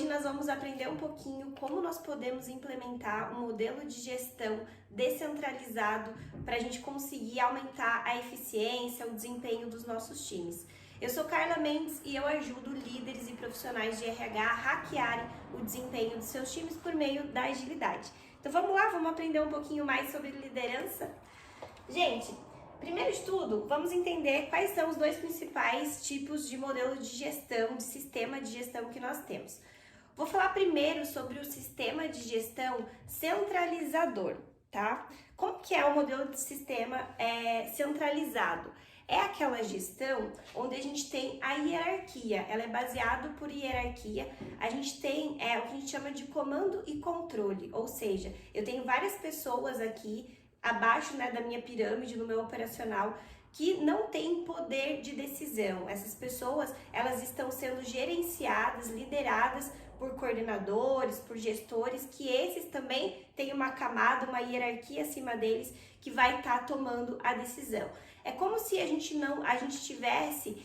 hoje nós vamos aprender um pouquinho como nós podemos implementar um modelo de gestão descentralizado para a gente conseguir aumentar a eficiência, o desempenho dos nossos times. Eu sou Carla Mendes e eu ajudo líderes e profissionais de RH a hackearem o desempenho dos seus times por meio da agilidade. Então vamos lá, vamos aprender um pouquinho mais sobre liderança? Gente, primeiro de tudo, vamos entender quais são os dois principais tipos de modelo de gestão, de sistema de gestão que nós temos. Vou falar primeiro sobre o sistema de gestão centralizador, tá? Como que é o modelo de sistema centralizado? É aquela gestão onde a gente tem a hierarquia, ela é baseada por hierarquia, a gente tem o que a gente chama de comando e controle, ou seja, eu tenho várias pessoas aqui abaixo, né, da minha pirâmide, no meu operacional, que não tem poder de decisão. Essas pessoas, elas estão sendo gerenciadas, lideradas por coordenadores, por gestores, que esses também têm uma camada, uma hierarquia acima deles, que vai estar tomando a decisão. É como se a gente tivesse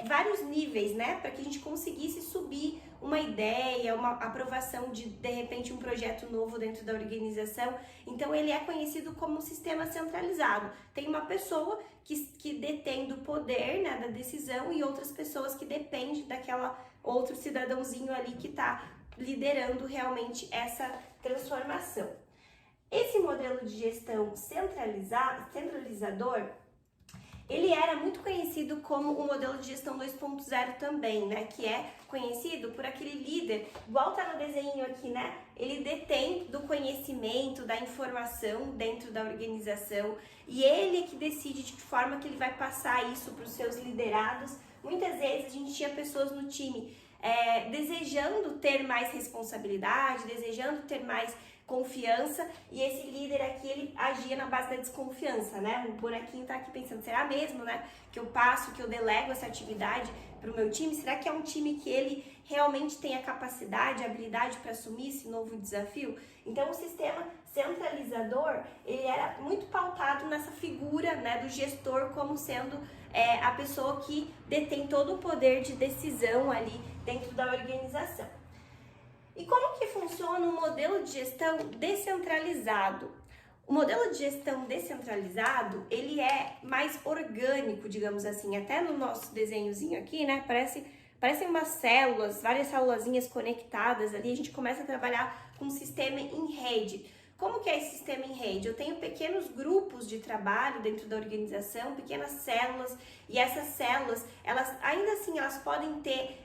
vários níveis, né, para que a gente conseguisse subir uma ideia, uma aprovação de repente um projeto novo dentro da organização. Então ele é conhecido como um sistema centralizado. Tem uma pessoa que detém do poder, né, da decisão, e outras pessoas que dependem daquela outro cidadãozinho ali que está liderando realmente essa transformação. Esse modelo de gestão centralizador, ele era muito conhecido como o modelo de gestão 2.0 também, né? Que é conhecido por aquele líder, igual tá no desenho aqui, né? Ele detém do conhecimento, da informação dentro da organização, e ele é que decide de que forma que ele vai passar isso para os seus liderados. Muitas vezes a gente tinha pessoas no time desejando ter mais responsabilidade, desejando ter mais confiança, e esse líder aqui, ele agia na base da desconfiança, né? O bonequinho tá aqui pensando, será mesmo, né, que eu passo, que eu delego essa atividade para o meu time? Será que é um time que ele realmente tem a capacidade, a habilidade para assumir esse novo desafio? Então o sistema centralizador, ele era muito pautado nessa figura, né, do gestor como sendo a pessoa que detém todo o poder de decisão ali dentro da organização. E como que funciona um modelo de gestão descentralizado? O modelo de gestão descentralizado, ele é mais orgânico, digamos assim. Até no nosso desenhozinho aqui, né, parecem umas células, várias célulazinhas conectadas ali. A gente começa a trabalhar com um sistema em rede. Como que é esse sistema em rede? Eu tenho pequenos grupos de trabalho dentro da organização, pequenas células, e essas células, elas ainda assim, elas podem ter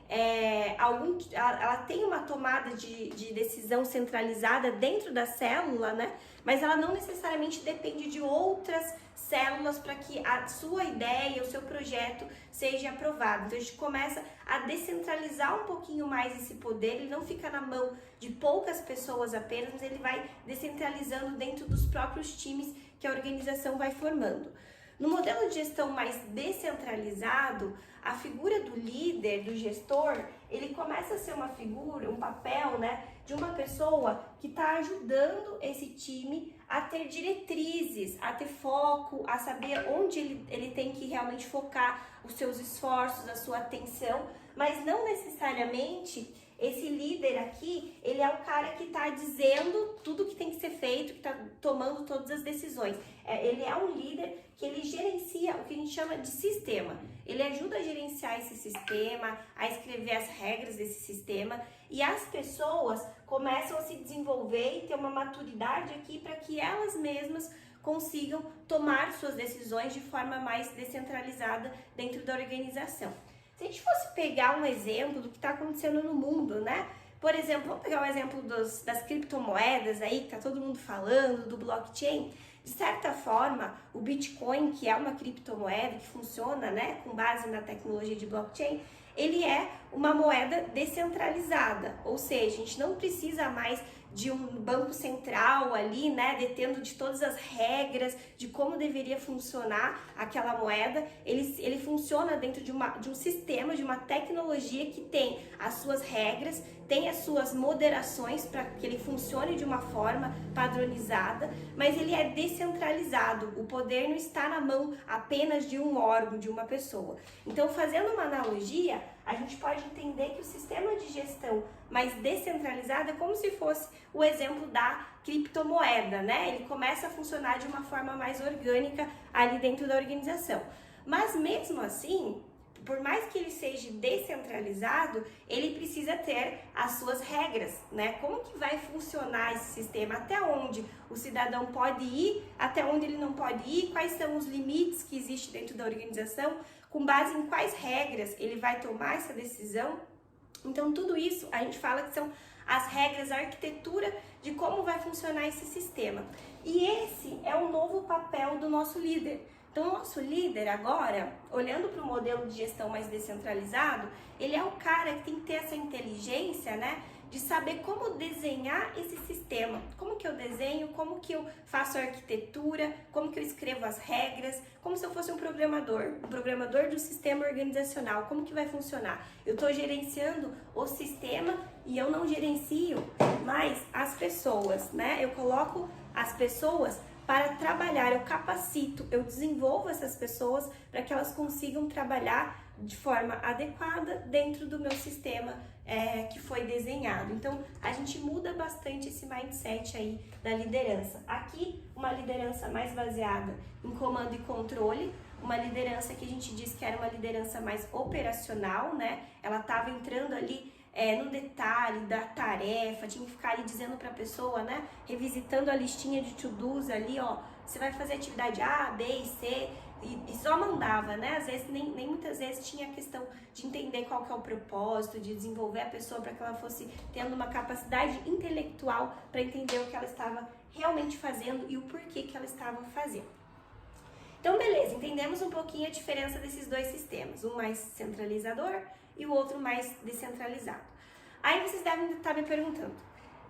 ela tem uma tomada de decisão centralizada dentro da célula, né? Mas ela não necessariamente depende de outras células para que a sua ideia, o seu projeto seja aprovado. Então a gente começa a descentralizar um pouquinho mais esse poder, ele não fica na mão de poucas pessoas apenas, mas ele vai descentralizando dentro dos próprios times que a organização vai formando. No modelo de gestão mais descentralizado, a figura do líder, do gestor, ele começa a ser uma figura, um papel, né, de uma pessoa que está ajudando esse time a ter diretrizes, a ter foco, a saber onde ele tem que realmente focar os seus esforços, a sua atenção, mas não necessariamente esse líder aqui, ele é o cara que está dizendo tudo que tem que ser feito, que está tomando todas as decisões. Ele é um líder que ele gerencia o que a gente chama de sistema. Ele ajuda a gerenciar esse sistema, a escrever as regras desse sistema, e as pessoas começam a se desenvolver e ter uma maturidade aqui para que elas mesmas consigam tomar suas decisões de forma mais descentralizada dentro da organização. Se a gente fosse pegar um exemplo do que está acontecendo no mundo, né? Por exemplo, vamos pegar o exemplo das criptomoedas aí, que está todo mundo falando, do blockchain. De certa forma, o Bitcoin, que é uma criptomoeda que funciona, né, com base na tecnologia de blockchain, ele é uma moeda descentralizada, ou seja, a gente não precisa mais de um banco central ali, né, detendo de todas as regras de como deveria funcionar aquela moeda. Ele funciona dentro de um sistema, de uma tecnologia que tem as suas regras, tem as suas moderações para que ele funcione de uma forma padronizada, mas ele é descentralizado. O poder não está na mão apenas de um órgão, de uma pessoa. Então, fazendo uma analogia, a gente pode entender que o sistema de gestão mais descentralizado é como se fosse o exemplo da criptomoeda, né? Ele começa a funcionar de uma forma mais orgânica ali dentro da organização. Mas mesmo assim, por mais que ele seja descentralizado, ele precisa ter as suas regras, né? Como que vai funcionar esse sistema? Até onde o cidadão pode ir, até onde ele não pode ir, quais são os limites que existem dentro da organização, com base em quais regras ele vai tomar essa decisão. Então, tudo isso a gente fala que são as regras, a arquitetura de como vai funcionar esse sistema. E esse é o novo papel do nosso líder. Então, o nosso líder agora, olhando para o modelo de gestão mais descentralizado, ele é o cara que tem que ter essa inteligência, né, de saber como desenhar esse sistema. Como que eu desenho, como que eu faço a arquitetura, como que eu escrevo as regras, como se eu fosse um programador do sistema organizacional, como que vai funcionar? Eu estou gerenciando o sistema e eu não gerencio mais as pessoas, né? Eu coloco as pessoas para trabalhar, eu capacito, eu desenvolvo essas pessoas para que elas consigam trabalhar de forma adequada dentro do meu sistema que foi desenhado. Então, a gente muda bastante esse mindset aí da liderança. Aqui, uma liderança mais baseada em comando e controle, uma liderança que a gente diz que era uma liderança mais operacional, né? Ela estava entrando ali no detalhe da tarefa, tinha que ficar ali dizendo para a pessoa, né, revisitando a listinha de to-dos ali, ó, você vai fazer atividade A, B e C, e só mandava, né, às vezes, nem muitas vezes tinha a questão de entender qual que é o propósito, de desenvolver a pessoa para que ela fosse tendo uma capacidade intelectual para entender o que ela estava realmente fazendo e o porquê que ela estava fazendo. Então, beleza, entendemos um pouquinho a diferença desses dois sistemas, um mais centralizador e o outro mais descentralizado. Aí vocês devem estar me perguntando,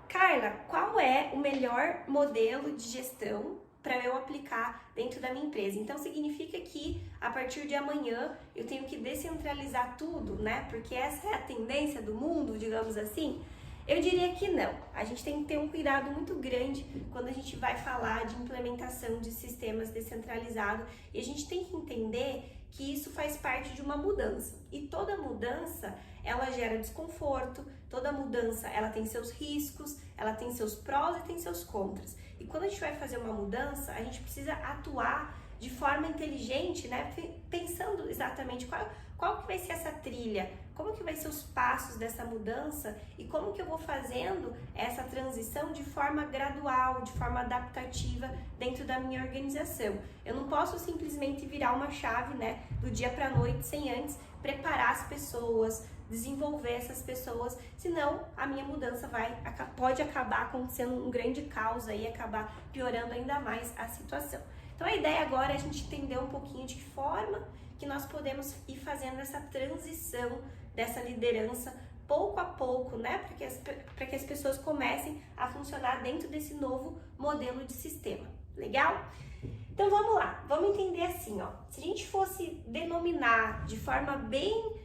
Carla, qual é o melhor modelo de gestão para eu aplicar dentro da minha empresa? Então significa que a partir de amanhã eu tenho que descentralizar tudo, né? Porque essa é a tendência do mundo, digamos assim. Eu diria que não. A gente tem que ter um cuidado muito grande quando a gente vai falar de implementação de sistemas descentralizados e a gente tem que entender que isso faz parte de uma mudança. E toda mudança, ela gera desconforto, toda mudança, ela tem seus riscos, ela tem seus prós e tem seus contras. E quando a gente vai fazer uma mudança, a gente precisa atuar de forma inteligente, né? Pensando exatamente qual que vai ser essa trilha, como que vai ser os passos dessa mudança e como que eu vou fazendo essa transição de forma gradual, de forma adaptativa dentro da minha organização. Eu não posso simplesmente virar uma chave, né, do dia para a noite sem antes preparar as pessoas, desenvolver essas pessoas, senão a minha mudança pode acabar acontecendo um grande caos aí, acabar piorando ainda mais a situação. Então a ideia agora é a gente entender um pouquinho de que forma que nós podemos ir fazendo essa transição dessa liderança pouco a pouco, né, para que as pessoas comecem a funcionar dentro desse novo modelo de sistema. Legal? Então vamos lá, vamos entender assim, ó. Se a gente fosse denominar de forma bem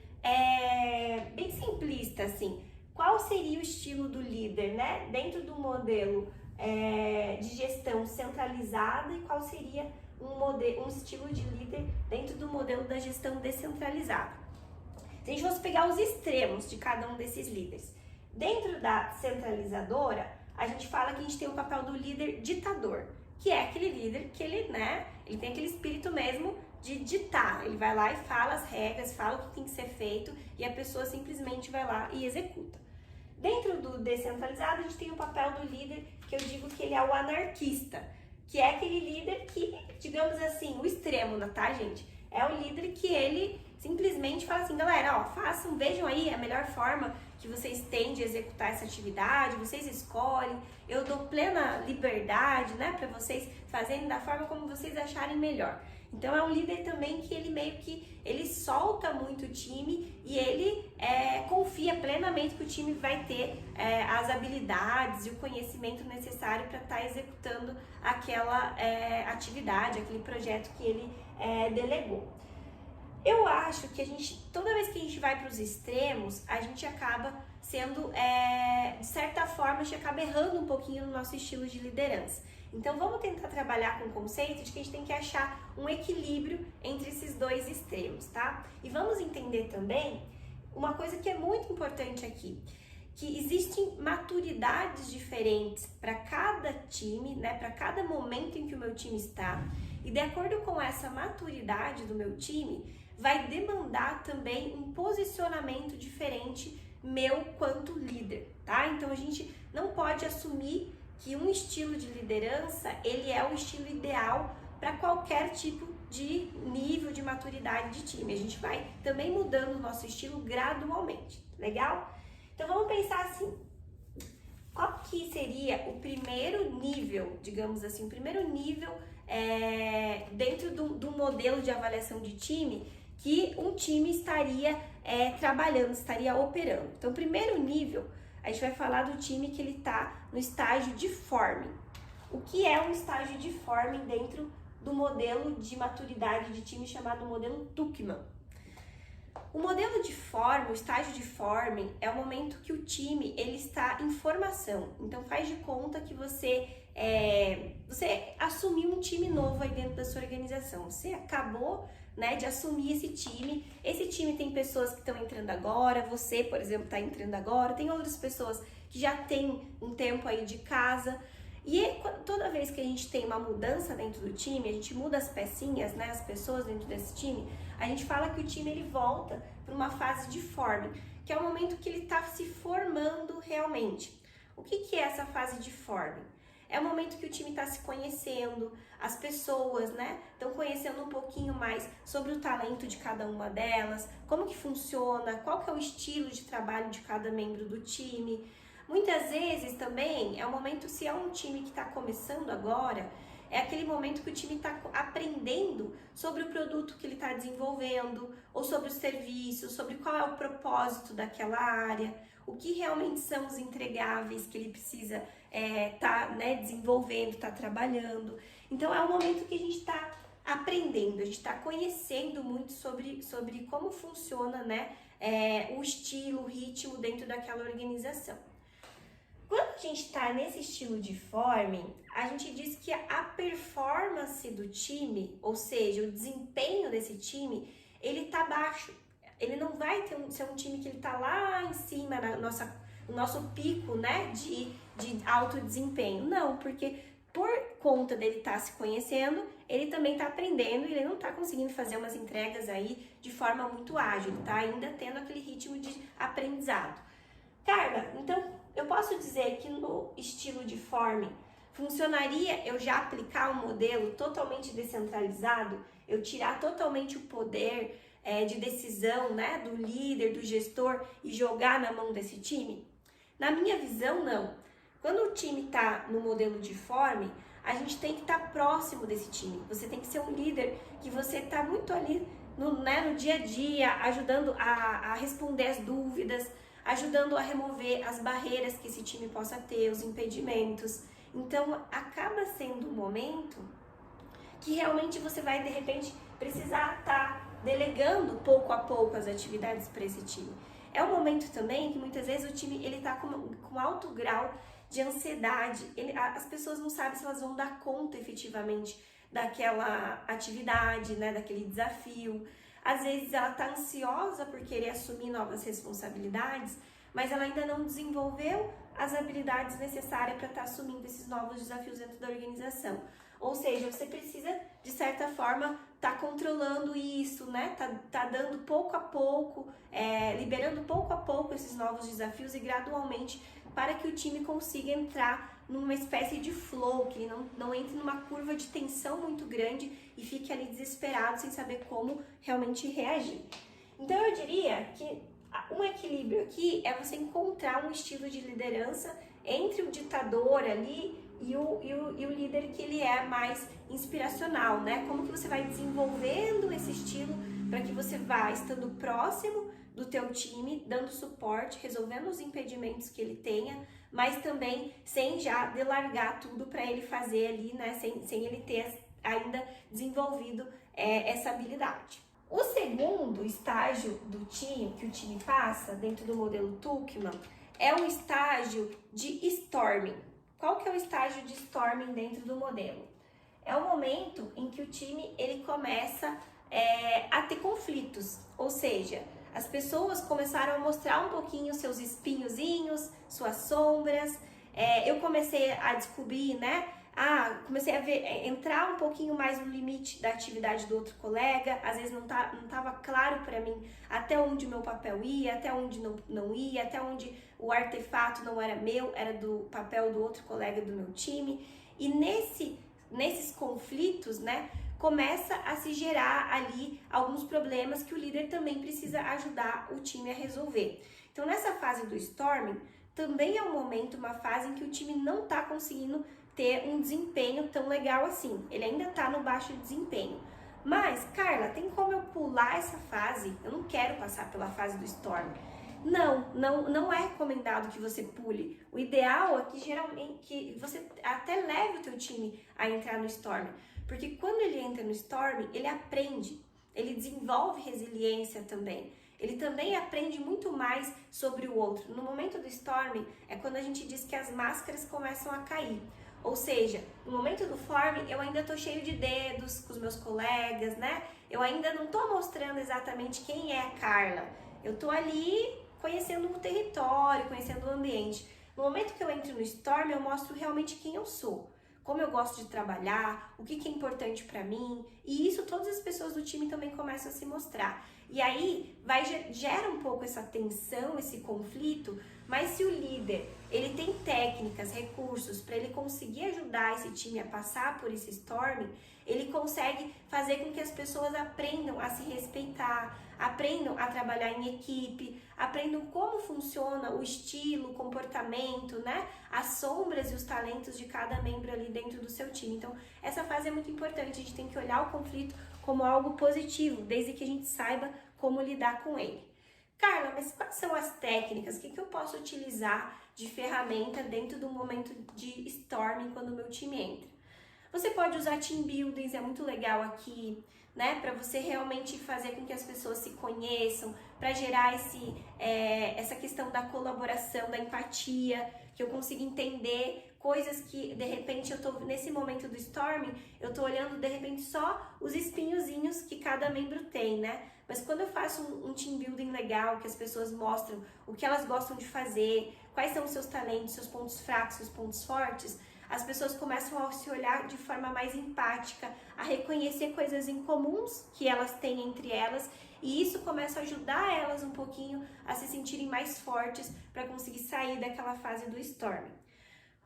simplista, assim, qual seria o estilo do líder, né, dentro do modelo de gestão centralizada e qual seria um estilo de líder dentro do modelo da gestão descentralizada. Se a gente fosse pegar os extremos de cada um desses líderes, dentro da centralizadora, a gente fala que a gente tem o papel do líder ditador, que é aquele líder que ele tem aquele espírito mesmo de ditar, ele vai lá e fala as regras, fala o que tem que ser feito e a pessoa simplesmente vai lá e executa. Dentro do descentralizado, a gente tem o papel do líder, que eu digo que ele é o anarquista, que é aquele líder que, digamos assim, o extremo, tá, gente? É o líder que ele simplesmente fala assim, galera, ó, façam, vejam aí a melhor forma que vocês têm de executar essa atividade, vocês escolhem, eu dou plena liberdade, né, para vocês fazerem da forma como vocês acharem melhor. Então é um líder também que ele meio que, ele solta muito o time e ele confia plenamente que o time vai ter as habilidades e o conhecimento necessário para estar executando aquela atividade, aquele projeto que ele delegou. Eu acho que toda vez que a gente vai para os extremos, a gente acaba sendo, de certa forma, a gente acaba errando um pouquinho no nosso estilo de liderança. Então vamos tentar trabalhar com o conceito de que a gente tem que achar um equilíbrio entre esses dois extremos, tá? E vamos entender também uma coisa que é muito importante aqui, que existem maturidades diferentes para cada time, né, para cada momento em que o meu time está, e de acordo com essa maturidade do meu time, vai demandar também um posicionamento diferente meu quanto líder, tá? Então a gente não pode assumir que um estilo de liderança, ele é o estilo ideal para qualquer tipo de nível de maturidade de time. A gente vai também mudando o nosso estilo gradualmente, legal? Então vamos pensar assim, qual que seria o primeiro nível, digamos assim, o primeiro nível dentro do modelo de avaliação de time que um time estaria trabalhando, estaria operando. Então, o primeiro nível, a gente vai falar do time que ele está no estágio de forming. O que é um estágio de forming dentro do modelo de maturidade de time chamado modelo Tuckman? O modelo de forma, o estágio de forming, é o momento que o time ele está em formação. Então faz de conta que você assumiu um time novo aí dentro da sua organização. Você acabou, né, de assumir esse time. Esse time tem pessoas que estão entrando agora, você, por exemplo, está entrando agora, tem outras pessoas que já têm um tempo aí de casa. E toda vez que a gente tem uma mudança dentro do time, a gente muda as pecinhas, né, as pessoas dentro desse time, a gente fala que o time ele volta para uma fase de forming, que é o momento que ele está se formando realmente. O que é essa fase de forming? É o momento que o time está se conhecendo, as pessoas, né, estão conhecendo um pouquinho mais sobre o talento de cada uma delas, como que funciona, qual que é o estilo de trabalho de cada membro do time. Muitas vezes também é o momento, se é um time que está começando agora, é aquele momento que o time está aprendendo sobre o produto que ele está desenvolvendo, ou sobre os serviços, sobre qual é o propósito daquela área, o que realmente são os entregáveis que ele precisa tá, né, desenvolvendo, tá trabalhando. Então é um momento que a gente está aprendendo, a gente está conhecendo muito sobre como funciona, né, o estilo, o ritmo dentro daquela organização. Quando a gente está nesse estilo de forming, a gente diz que a performance do time, ou seja, o desempenho desse time, ele está baixo. Ele não vai ser um time que ele está lá em cima, no nosso pico, né, de alto desempenho. Não, porque por conta dele estar se conhecendo, ele também está aprendendo e ele não está conseguindo fazer umas entregas aí de forma muito ágil. Ele está ainda tendo aquele ritmo de aprendizado. Carla, então eu posso dizer que no estilo de forming funcionaria eu já aplicar um modelo totalmente descentralizado, eu tirar totalmente o poder de decisão, né, do líder, do gestor e jogar na mão desse time? Na minha visão, não. Quando o time está no modelo de forming, a gente tem que estar próximo desse time. Você tem que ser um líder que você está muito ali no dia a dia, ajudando a responder as dúvidas, ajudando a remover as barreiras que esse time possa ter, os impedimentos. Então, acaba sendo um momento que realmente você vai, de repente, precisar estar delegando pouco a pouco as atividades para esse time. É um momento também que muitas vezes o time está com alto grau de ansiedade. As pessoas não sabem se elas vão dar conta efetivamente daquela atividade, né, daquele desafio. Às vezes ela está ansiosa por querer assumir novas responsabilidades, mas ela ainda não desenvolveu as habilidades necessárias para estar assumindo esses novos desafios dentro da organização. Ou seja, você precisa, de certa forma, estar controlando isso, né? Tá dando pouco a pouco, liberando pouco a pouco esses novos desafios e gradualmente para que o time consiga entrar numa espécie de flow, que ele não entre numa curva de tensão muito grande e fique ali desesperado sem saber como realmente reagir. Então eu diria que um equilíbrio aqui é você encontrar um estilo de liderança entre o ditador ali e o líder que ele é mais inspiracional, né? Como que você vai desenvolvendo esse estilo para que você vá estando próximo do teu time, dando suporte, resolvendo os impedimentos que ele tenha, mas também sem já delargar tudo para ele fazer ali, né? Sem ele ter ainda desenvolvido essa habilidade. O segundo estágio do time, que o time passa dentro do modelo Tuckman, é um estágio de storming. Qual que é o estágio de storming dentro do modelo? É o momento em que o time ele começa a ter conflitos, ou seja, As pessoas começaram a mostrar um pouquinho seus espinhozinhos, suas sombras. Eu comecei a descobrir, né? Comecei a ver, entrar um pouquinho mais no limite da atividade do outro colega. Às vezes não estava claro para mim até onde o meu papel ia, até onde não ia, até onde o artefato não era meu, era do papel do outro colega do meu time. E nesses conflitos, né, começa a se gerar ali alguns problemas que o líder também precisa ajudar o time a resolver. Então, nessa fase do storming, também é um momento, uma fase em que o time não está conseguindo ter um desempenho tão legal assim. Ele ainda está no baixo desempenho. Mas, Carla, tem como eu pular essa fase? Eu não quero passar pela fase do storming. Não é recomendado que você pule. O ideal é que geralmente que você até leve o teu time a entrar no storming. Porque quando ele entra no storming, ele aprende, ele desenvolve resiliência também. Ele também aprende muito mais sobre o outro. No momento do storming é quando a gente diz que as máscaras começam a cair. Ou seja, no momento do forming eu ainda tô cheio de dedos com os meus colegas, né? Eu ainda não tô mostrando exatamente quem é a Carla. Eu tô ali conhecendo o território, conhecendo o ambiente. No momento que eu entro no storm, eu mostro realmente quem eu sou. Como eu gosto de trabalhar, o que é importante para mim, e isso todas as pessoas do time também começam a se mostrar. E aí gera um pouco essa tensão, esse conflito, mas se o líder ele tem técnicas, recursos para ele conseguir ajudar esse time a passar por esse storming, ele consegue fazer com que as pessoas aprendam a se respeitar, aprendam a trabalhar em equipe, aprendam como funciona o estilo, o comportamento, né? As sombras e os talentos de cada membro ali dentro do seu time. Então, essa fase é muito importante, a gente tem que olhar o conflito como algo positivo, desde que a gente saiba como lidar com ele. Carla, mas quais são as técnicas? O que eu posso utilizar de ferramenta dentro do momento de storming quando o meu time entra? Você pode usar team buildings, é muito legal aqui, né? Para você realmente fazer com que as pessoas se conheçam, para gerar essa questão da colaboração, da empatia, que eu consiga entender coisas que, de repente, eu tô nesse momento do storming, eu tô olhando, de repente, só os espinhozinhos que cada membro tem, né? Mas quando eu faço um team building legal, que as pessoas mostram o que elas gostam de fazer, quais são os seus talentos, seus pontos fracos, seus pontos fortes, as pessoas começam a se olhar de forma mais empática, a reconhecer coisas em comuns que elas têm entre elas, e isso começa a ajudar elas um pouquinho a se sentirem mais fortes para conseguir sair daquela fase do storming.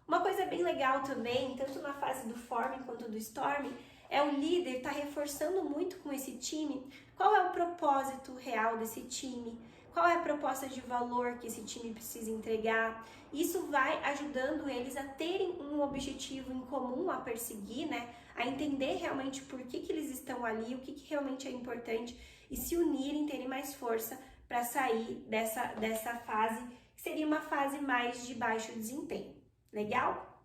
Uma coisa bem legal também, tanto na fase do forming quanto do storming, é o líder estar reforçando muito com esse time qual é o propósito real desse time, qual é a proposta de valor que esse time precisa entregar. Isso vai ajudando eles a terem um objetivo em comum a perseguir, né? A entender realmente por que eles estão ali, o que realmente é importante e se unirem, terem mais força para sair dessa fase, que seria uma fase mais de baixo desempenho. Legal?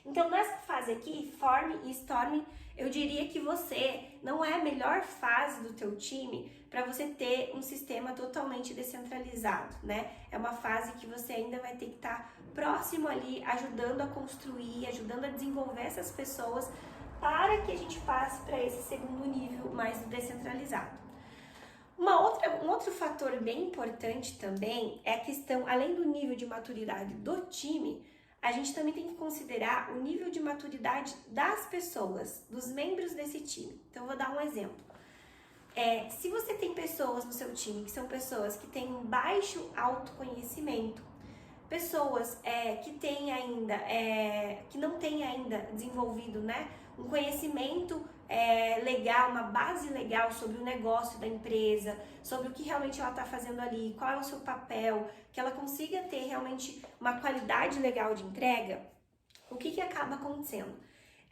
Então, nessa fase aqui, Form e Storm, eu diria que você não é a melhor fase do teu time para você ter um sistema totalmente descentralizado, né? É uma fase que você ainda vai ter que estar próximo ali, ajudando a construir, ajudando a desenvolver essas pessoas para que a gente passe para esse segundo nível mais descentralizado. Um outro fator bem importante também é a questão, além do nível de maturidade do time, a gente também tem que considerar o nível de maturidade das pessoas, dos membros desse time. Então, eu vou dar um exemplo. Se você tem pessoas no seu time que são pessoas que têm um baixo autoconhecimento, pessoas que não têm ainda desenvolvido, né, um conhecimento legal, uma base legal sobre o negócio da empresa, sobre o que realmente ela está fazendo ali, qual é o seu papel, que ela consiga ter realmente uma qualidade legal de entrega, o que acaba acontecendo?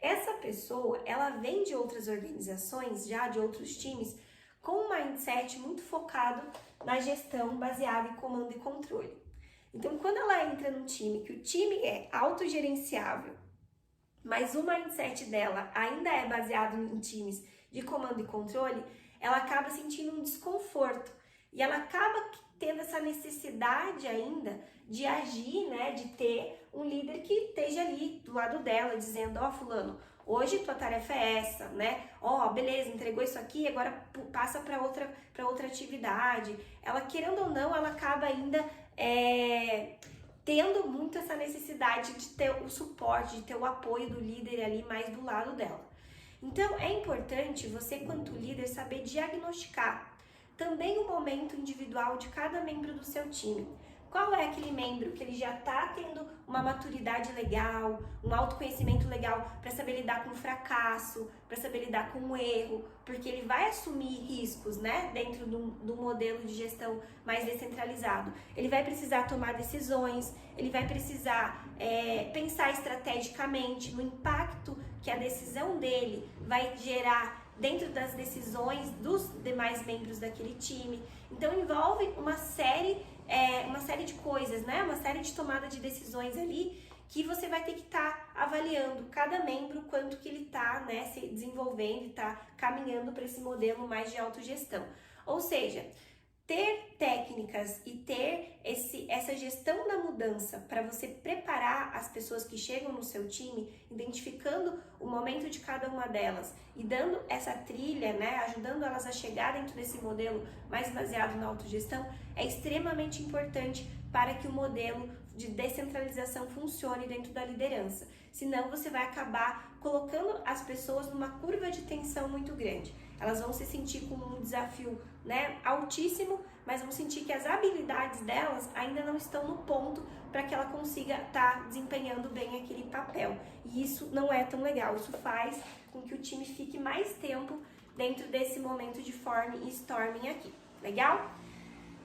Essa pessoa, ela vem de outras organizações, já de outros times, com um mindset muito focado na gestão baseada em comando e controle. Então, quando ela entra num time, que o time é autogerenciável, mas o mindset dela ainda é baseado em times de comando e controle, ela acaba sentindo um desconforto e ela acaba tendo essa necessidade ainda de agir, né, de ter um líder que esteja ali do lado dela, dizendo, ó, fulano, hoje tua tarefa é essa, né? Ó, beleza, entregou isso aqui, agora passa para outra atividade. Ela, querendo ou não, ela acaba ainda tendo muito essa necessidade de ter o suporte, de ter o apoio do líder ali mais do lado dela. Então, é importante você, quanto líder, saber diagnosticar também o momento individual de cada membro do seu time. Qual é aquele membro que ele já está tendo uma maturidade legal, um autoconhecimento legal para saber lidar com o fracasso, para saber lidar com o erro, porque ele vai assumir riscos, né, dentro do modelo de gestão mais descentralizado. Ele vai precisar tomar decisões, ele vai precisar pensar estrategicamente no impacto que a decisão dele vai gerar dentro das decisões dos demais membros daquele time. Então envolve uma série de coisas, né? Uma série de tomada de decisões ali que você vai ter que estar avaliando cada membro, quanto que ele está, né, se desenvolvendo e está caminhando para esse modelo mais de autogestão. Ou seja, ter técnicas e ter essa gestão da mudança para você preparar as pessoas que chegam no seu time, identificando o momento de cada uma delas e dando essa trilha, né, ajudando elas a chegar dentro desse modelo mais baseado na autogestão, é extremamente importante para que o modelo de descentralização funcione dentro da liderança. Senão você vai acabar colocando as pessoas numa curva de tensão muito grande. Elas vão se sentir com um desafio, né, altíssimo, mas vão sentir que as habilidades delas ainda não estão no ponto para que ela consiga estar desempenhando bem aquele papel. E isso não é tão legal, isso faz com que o time fique mais tempo dentro desse momento de forming e storming aqui, legal?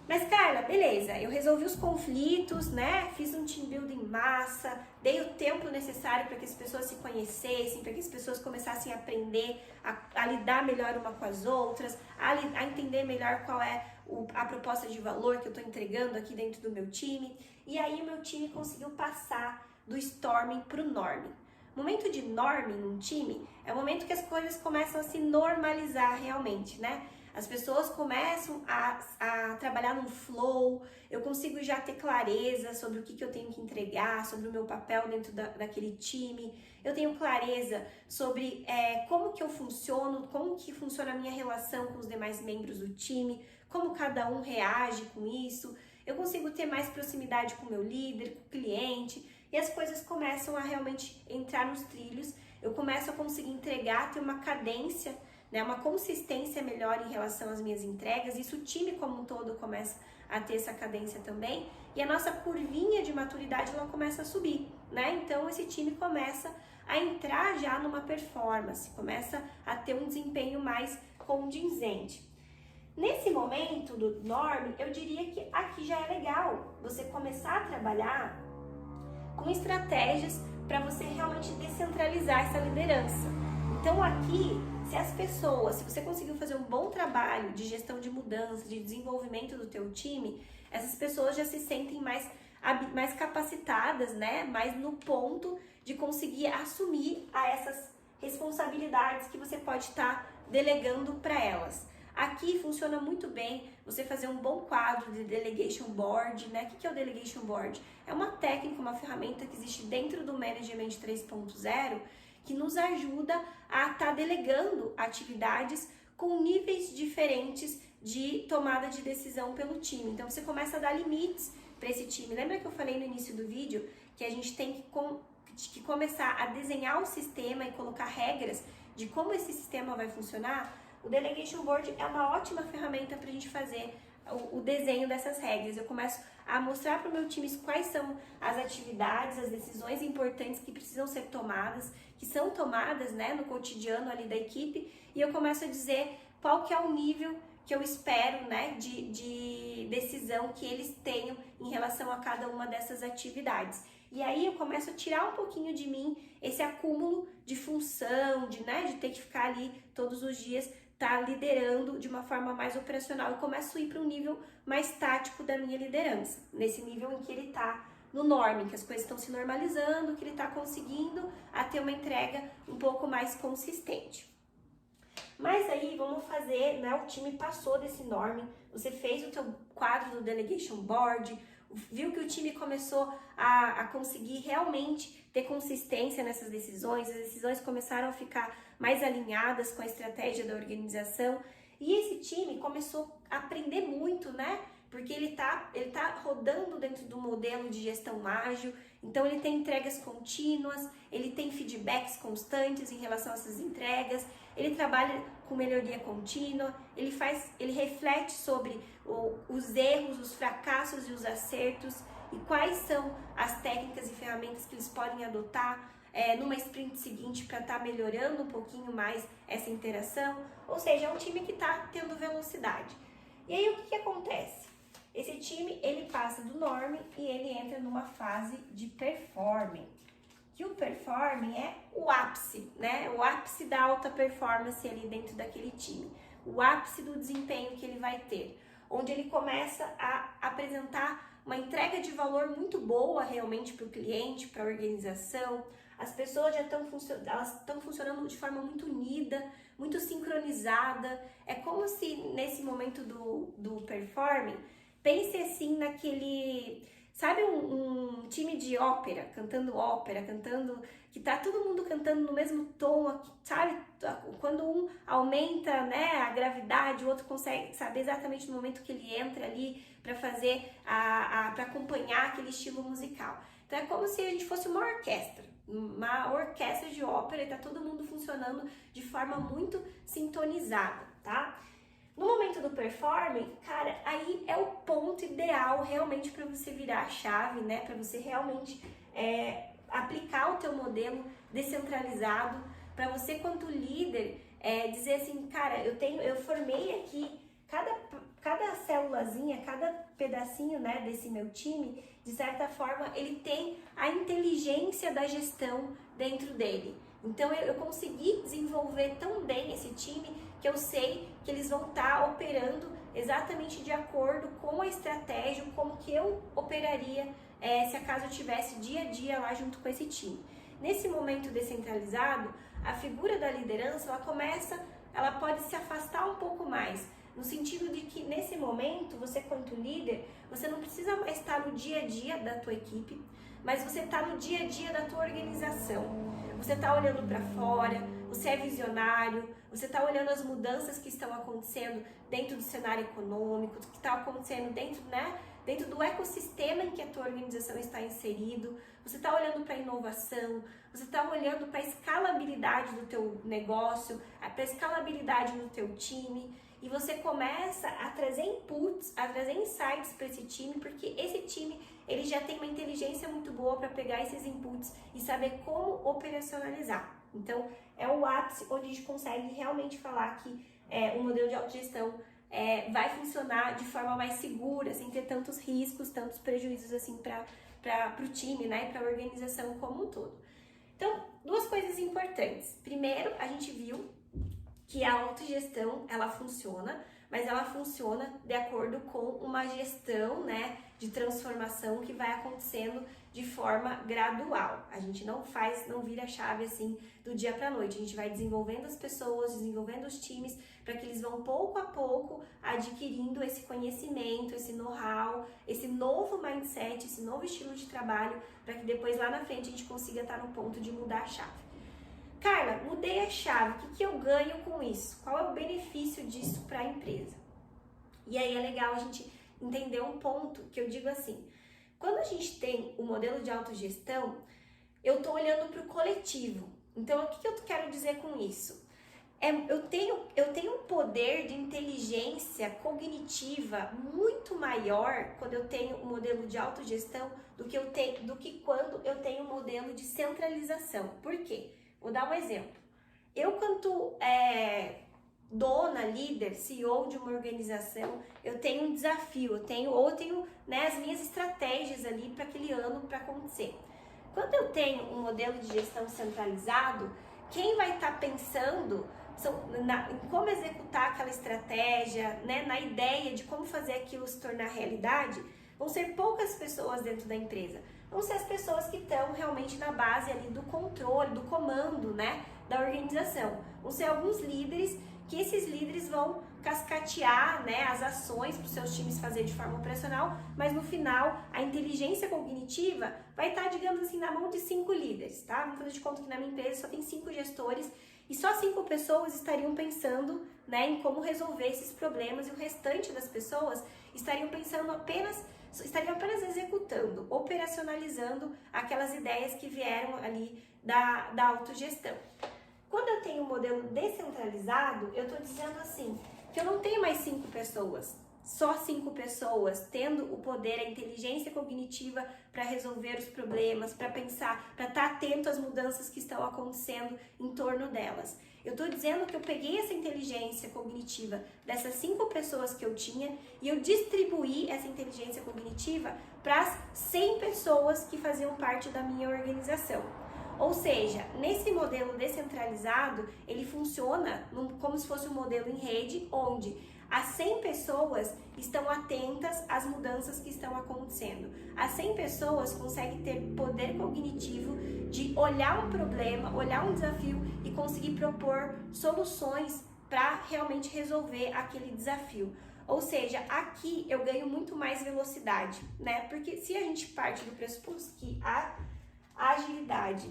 Mas, Carla, beleza, eu resolvi os conflitos, né? Fiz um team building em massa, dei o tempo necessário para que as pessoas se conhecessem, para que as pessoas começassem a aprender a lidar melhor uma com as outras, a entender melhor qual é a proposta de valor que eu estou entregando aqui dentro do meu time. E aí o meu time conseguiu passar do storming para o norming. O momento de norming num time é o momento que as coisas começam a se normalizar realmente, né? As pessoas começam a trabalhar num flow, eu consigo já ter clareza sobre o que eu tenho que entregar, sobre o meu papel dentro daquele time, eu tenho clareza sobre como que eu funciono, como que funciona a minha relação com os demais membros do time, como cada um reage com isso, eu consigo ter mais proximidade com o meu líder, com o cliente, e as coisas começam a realmente entrar nos trilhos, eu começo a conseguir entregar, ter uma cadência, né, uma consistência melhor em relação às minhas entregas, isso o time como um todo começa a ter essa cadência também, e a nossa curvinha de maturidade ela começa a subir, né? Então esse time começa a entrar já numa performance, começa a ter um desempenho mais condizente. Nesse momento do norm, eu diria que aqui já é legal você começar a trabalhar com estratégias para você realmente descentralizar essa liderança. Então aqui, se você conseguiu fazer um bom trabalho de gestão de mudança, de desenvolvimento do teu time, essas pessoas já se sentem mais capacitadas, né? Mais no ponto de conseguir assumir essas responsabilidades que você pode estar delegando para elas. Aqui funciona muito bem você fazer um bom quadro de delegation board, né? O que é o delegation board? É uma técnica, uma ferramenta que existe dentro do Management 3.0 que nos ajuda a estar delegando atividades com níveis diferentes de tomada de decisão pelo time. Então você começa a dar limites para esse time. Lembra que eu falei no início do vídeo que a gente tem que começar a desenhar o sistema e colocar regras de como esse sistema vai funcionar? O Delegation Board é uma ótima ferramenta para a gente fazer o desenho dessas regras. Eu começo a mostrar para o meu time quais são as atividades, as decisões importantes que precisam ser tomadas, que são tomadas, né, no cotidiano ali da equipe, e eu começo a dizer qual que é o nível que eu espero, né, de decisão que eles tenham em relação a cada uma dessas atividades. E aí eu começo a tirar um pouquinho de mim esse acúmulo de função, de ter que ficar ali todos os dias, tá liderando de uma forma mais operacional, e começo a ir para um nível mais tático da minha liderança, nesse nível em que ele tá no norme, que as coisas estão se normalizando, que ele tá conseguindo a ter uma entrega um pouco mais consistente. Mas aí vamos fazer, né? O time passou desse norme, você fez o teu quadro do Delegation Board, viu que o time começou a conseguir realmente ter consistência nessas decisões, as decisões começaram a ficar mais alinhadas com a estratégia da organização e esse time começou a aprender muito, né? Porque ele tá rodando dentro do modelo de gestão ágil, então ele tem entregas contínuas, ele tem feedbacks constantes em relação a essas entregas, ele trabalha com melhoria contínua, ele reflete sobre os erros, os fracassos e os acertos e quais são as técnicas e ferramentas que eles podem adotar numa sprint seguinte para estar melhorando um pouquinho mais essa interação, ou seja, é um time que está tendo velocidade. E aí o que acontece? Esse time, ele passa do norming e ele entra numa fase de performing. Que o performing é o ápice, né? O ápice da alta performance ali dentro daquele time. O ápice do desempenho que ele vai ter. Onde ele começa a apresentar uma entrega de valor muito boa realmente para o cliente, para a organização. As pessoas já estão funcionando de forma muito unida, muito sincronizada. É como se nesse momento do performing, pense assim naquele, sabe um time de ópera, cantando, que tá todo mundo cantando no mesmo tom, sabe? Quando um aumenta, né, a gravidade, o outro consegue saber exatamente no momento que ele entra ali para fazer, para acompanhar aquele estilo musical. Então é como se a gente fosse uma orquestra de ópera e tá todo mundo funcionando de forma muito sintonizada, tá? No momento do performing, cara, aí é o ponto ideal realmente para você virar a chave, né? Para você realmente aplicar o teu modelo descentralizado, para você quanto líder dizer assim, cara, eu formei aqui cada célulazinha, cada pedacinho, né, desse meu time, de certa forma, ele tem a inteligência da gestão dentro dele. Então eu consegui desenvolver tão bem esse time que eu sei que eles vão estar operando exatamente de acordo com a estratégia, como que eu operaria se acaso eu tivesse dia a dia lá junto com esse time. Nesse momento descentralizado, a figura da liderança, ela pode se afastar um pouco mais, no sentido de que nesse momento, você quanto líder, você não precisa mais estar no dia a dia da tua equipe, mas você está no dia a dia da tua organização. Você está olhando para fora, você é visionário, você está olhando as mudanças que estão acontecendo dentro do cenário econômico, que está acontecendo dentro do ecossistema em que a tua organização está inserido, você está olhando para a inovação, você está olhando para a escalabilidade do teu negócio, para a escalabilidade do teu time, e você começa a trazer inputs, a trazer insights para esse time, porque esse time ele já tem uma inteligência muito boa para pegar esses inputs e saber como operacionalizar. Então, é o ápice onde a gente consegue realmente falar que o modelo de autogestão vai funcionar de forma mais segura, sem ter tantos riscos, tantos prejuízos assim para o time, né, para a organização como um todo. Então, duas coisas importantes. Primeiro, a gente viu que a autogestão, ela funciona, mas ela funciona de acordo com uma gestão, né, de transformação que vai acontecendo de forma gradual. A gente não vira a chave assim do dia para a noite. A gente vai desenvolvendo as pessoas, desenvolvendo os times, para que eles vão pouco a pouco adquirindo esse conhecimento, esse know-how, esse novo mindset, esse novo estilo de trabalho, para que depois lá na frente a gente consiga estar no ponto de mudar a chave. Carla, mudei a chave, o que eu ganho com isso? Qual é o benefício disso para a empresa? E aí é legal a gente entender um ponto que eu digo assim, quando a gente tem o modelo de autogestão, eu estou olhando para o coletivo. Então, o que eu quero dizer com isso? Eu tenho um poder de inteligência cognitiva muito maior quando eu tenho um modelo de autogestão do que quando eu tenho um modelo de centralização. Por quê? Vou dar um exemplo. Eu, quanto dona, líder, CEO de uma organização, eu tenho um desafio, eu tenho né, as minhas estratégias ali para aquele ano para acontecer. Quando eu tenho um modelo de gestão centralizado, quem vai estar pensando em como executar aquela estratégia, né, na ideia de como fazer aquilo se tornar realidade, vão ser poucas pessoas dentro da empresa. Vão ser as pessoas que estão realmente na base ali do controle, do comando, né, da organização. Vão ser alguns líderes que esses líderes vão cascatear, né, as ações para os seus times fazer de forma operacional, mas no final a inteligência cognitiva vai estar, digamos assim, na mão de 5 líderes, tá? Vamos fazer de conta que na minha empresa só tem 5 gestores e só 5 pessoas estariam pensando, né, em como resolver esses problemas e o restante das pessoas estariam apenas executando, operacionalizando aquelas ideias que vieram ali da autogestão. Quando eu tenho um modelo descentralizado, eu estou dizendo assim, que eu não tenho mais 5 pessoas, só 5 pessoas tendo o poder, a inteligência cognitiva para resolver os problemas, para pensar, para estar atento às mudanças que estão acontecendo em torno delas. Eu estou dizendo que eu peguei essa inteligência cognitiva dessas 5 pessoas que eu tinha e eu distribuí essa inteligência cognitiva para as 100 pessoas que faziam parte da minha organização. Ou seja, nesse modelo descentralizado, ele funciona como se fosse um modelo em rede, onde as 100 pessoas estão atentas às mudanças que estão acontecendo. As 100 pessoas conseguem ter poder cognitivo de olhar um problema, olhar um desafio e conseguir propor soluções para realmente resolver aquele desafio. Ou seja, aqui eu ganho muito mais velocidade, né? Porque se a gente parte do pressuposto que a agilidade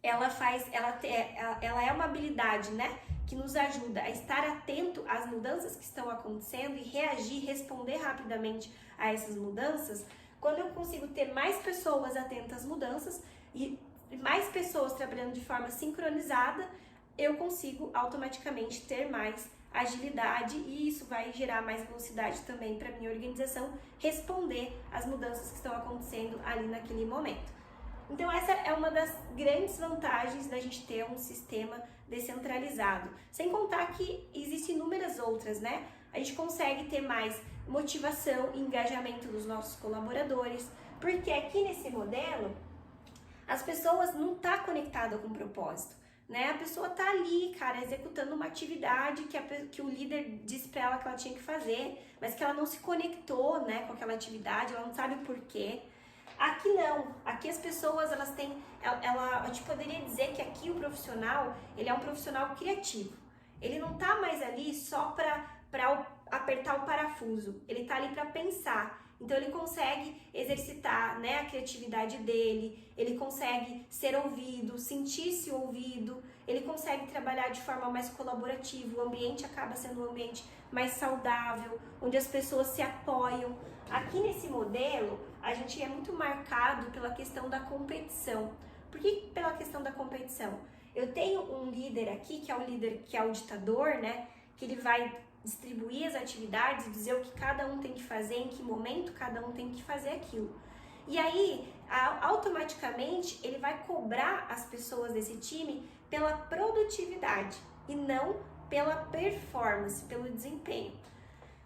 ela é uma habilidade, né, que nos ajuda a estar atento às mudanças que estão acontecendo e reagir, responder rapidamente a essas mudanças. Quando eu consigo ter mais pessoas atentas às mudanças e mais pessoas trabalhando de forma sincronizada, eu consigo automaticamente ter mais agilidade e isso vai gerar mais velocidade também para minha organização responder às mudanças que estão acontecendo ali naquele momento. Então essa é uma das grandes vantagens da gente ter um sistema descentralizado. Sem contar que existem inúmeras outras, né? A gente consegue ter mais motivação e engajamento dos nossos colaboradores, porque aqui nesse modelo as pessoas não estão conectadas com o propósito, né? A pessoa tá ali, cara, executando uma atividade que o líder disse para ela que ela tinha que fazer, mas que ela não se conectou, né, com aquela atividade, ela não sabe o porquê. Aqui não, aqui as pessoas elas têm, a gente poderia dizer que aqui o profissional, ele é um profissional criativo. Ele não tá mais ali só para apertar o parafuso, ele tá ali para pensar. Então ele consegue exercitar, né, a criatividade dele, ele consegue ser ouvido, sentir-se ouvido, ele consegue trabalhar de forma mais colaborativa, o ambiente acaba sendo um ambiente mais saudável, onde as pessoas se apoiam. Aqui nesse modelo, a gente é muito marcado pela questão da competição. Por que pela questão da competição? Eu tenho um líder aqui, que é o líder, que é o ditador, né, que ele vai distribuir as atividades, dizer o que cada um tem que fazer, em que momento cada um tem que fazer aquilo. E aí, automaticamente, ele vai cobrar as pessoas desse time pela produtividade e não pela performance, pelo desempenho.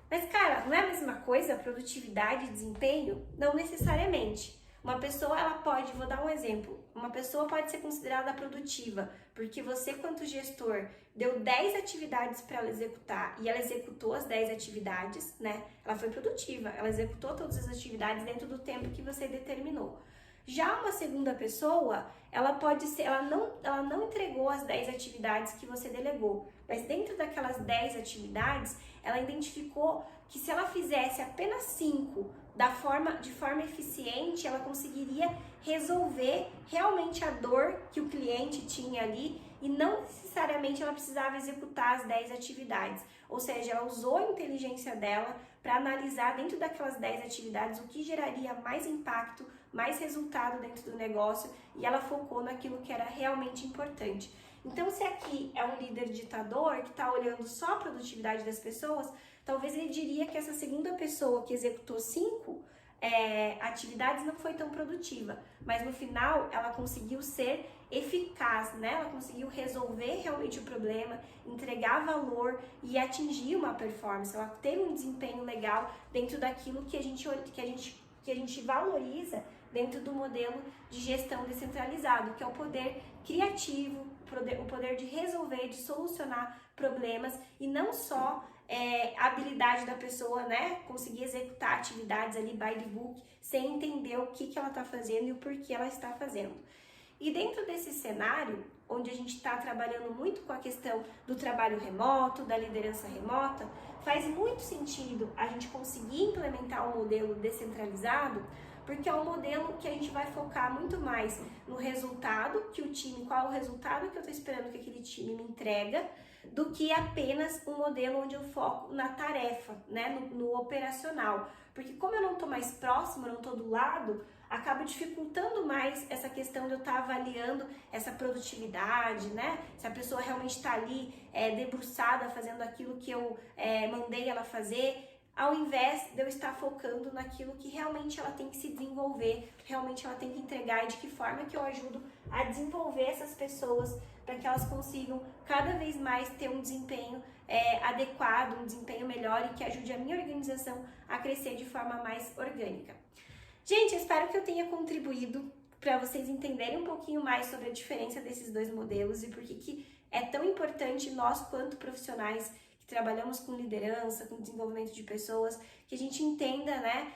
Mas, cara, não é a mesma coisa produtividade e desempenho? Não necessariamente. Uma pessoa, ela pode, vou dar um exemplo, uma pessoa pode ser considerada produtiva, porque você, quanto gestor, deu 10 atividades para ela executar e ela executou as 10 atividades, né? Ela foi produtiva, ela executou todas as atividades dentro do tempo que você determinou. Já uma segunda pessoa, ela pode ser, ela não entregou as 10 atividades que você delegou, mas dentro daquelas 10 atividades, ela identificou que se ela fizesse apenas 5 de forma eficiente, ela conseguiria resolver realmente a dor que o cliente tinha ali e não necessariamente ela precisava executar as 10 atividades. Ou seja, ela usou a inteligência dela para analisar dentro daquelas 10 atividades o que geraria mais impacto, mais resultado dentro do negócio e ela focou naquilo que era realmente importante. Então, se aqui é um líder ditador que está olhando só a produtividade das pessoas, talvez ele diria que essa segunda pessoa que executou 5 atividades não foi tão produtiva, mas no final ela conseguiu ser eficaz, né? Ela conseguiu resolver realmente o problema, entregar valor e atingir uma performance. Ela teve um desempenho legal dentro daquilo que a gente valoriza dentro do modelo de gestão descentralizado, que é o poder criativo, o poder de resolver, de solucionar problemas e não só a habilidade da pessoa, né, conseguir executar atividades ali by the book, sem entender o que ela está fazendo e o porquê ela está fazendo. E dentro desse cenário, onde a gente está trabalhando muito com a questão do trabalho remoto, da liderança remota, faz muito sentido a gente conseguir implementar um modelo descentralizado, porque é um modelo que a gente vai focar muito mais no resultado que o time, qual é o resultado que eu estou esperando que aquele time me entrega, do que apenas um modelo onde eu foco na tarefa, né, no operacional. Porque como eu não estou mais próximo, eu não estou do lado, acaba dificultando mais essa questão de eu estar avaliando essa produtividade, né? Se a pessoa realmente está ali debruçada fazendo aquilo que eu mandei ela fazer, ao invés de eu estar focando naquilo que realmente ela tem que se desenvolver, realmente ela tem que entregar e de que forma que eu ajudo a desenvolver essas pessoas para que elas consigam cada vez mais ter um desempenho adequado, um desempenho melhor e que ajude a minha organização a crescer de forma mais orgânica. Gente, eu espero que eu tenha contribuído para vocês entenderem um pouquinho mais sobre a diferença desses dois modelos e por que é tão importante nós, quanto profissionais que trabalhamos com liderança, com desenvolvimento de pessoas, que a gente entenda, né,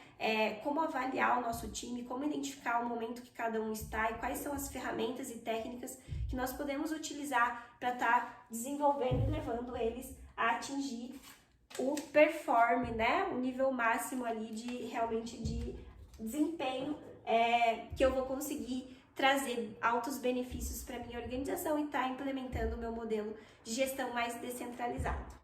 como avaliar o nosso time, como identificar o momento que cada um está e quais são as ferramentas e técnicas que nós podemos utilizar para estar desenvolvendo e levando eles a atingir o perform, né, o nível máximo ali de realmente de desempenho que eu vou conseguir trazer altos benefícios para minha organização e estar implementando o meu modelo de gestão mais descentralizado.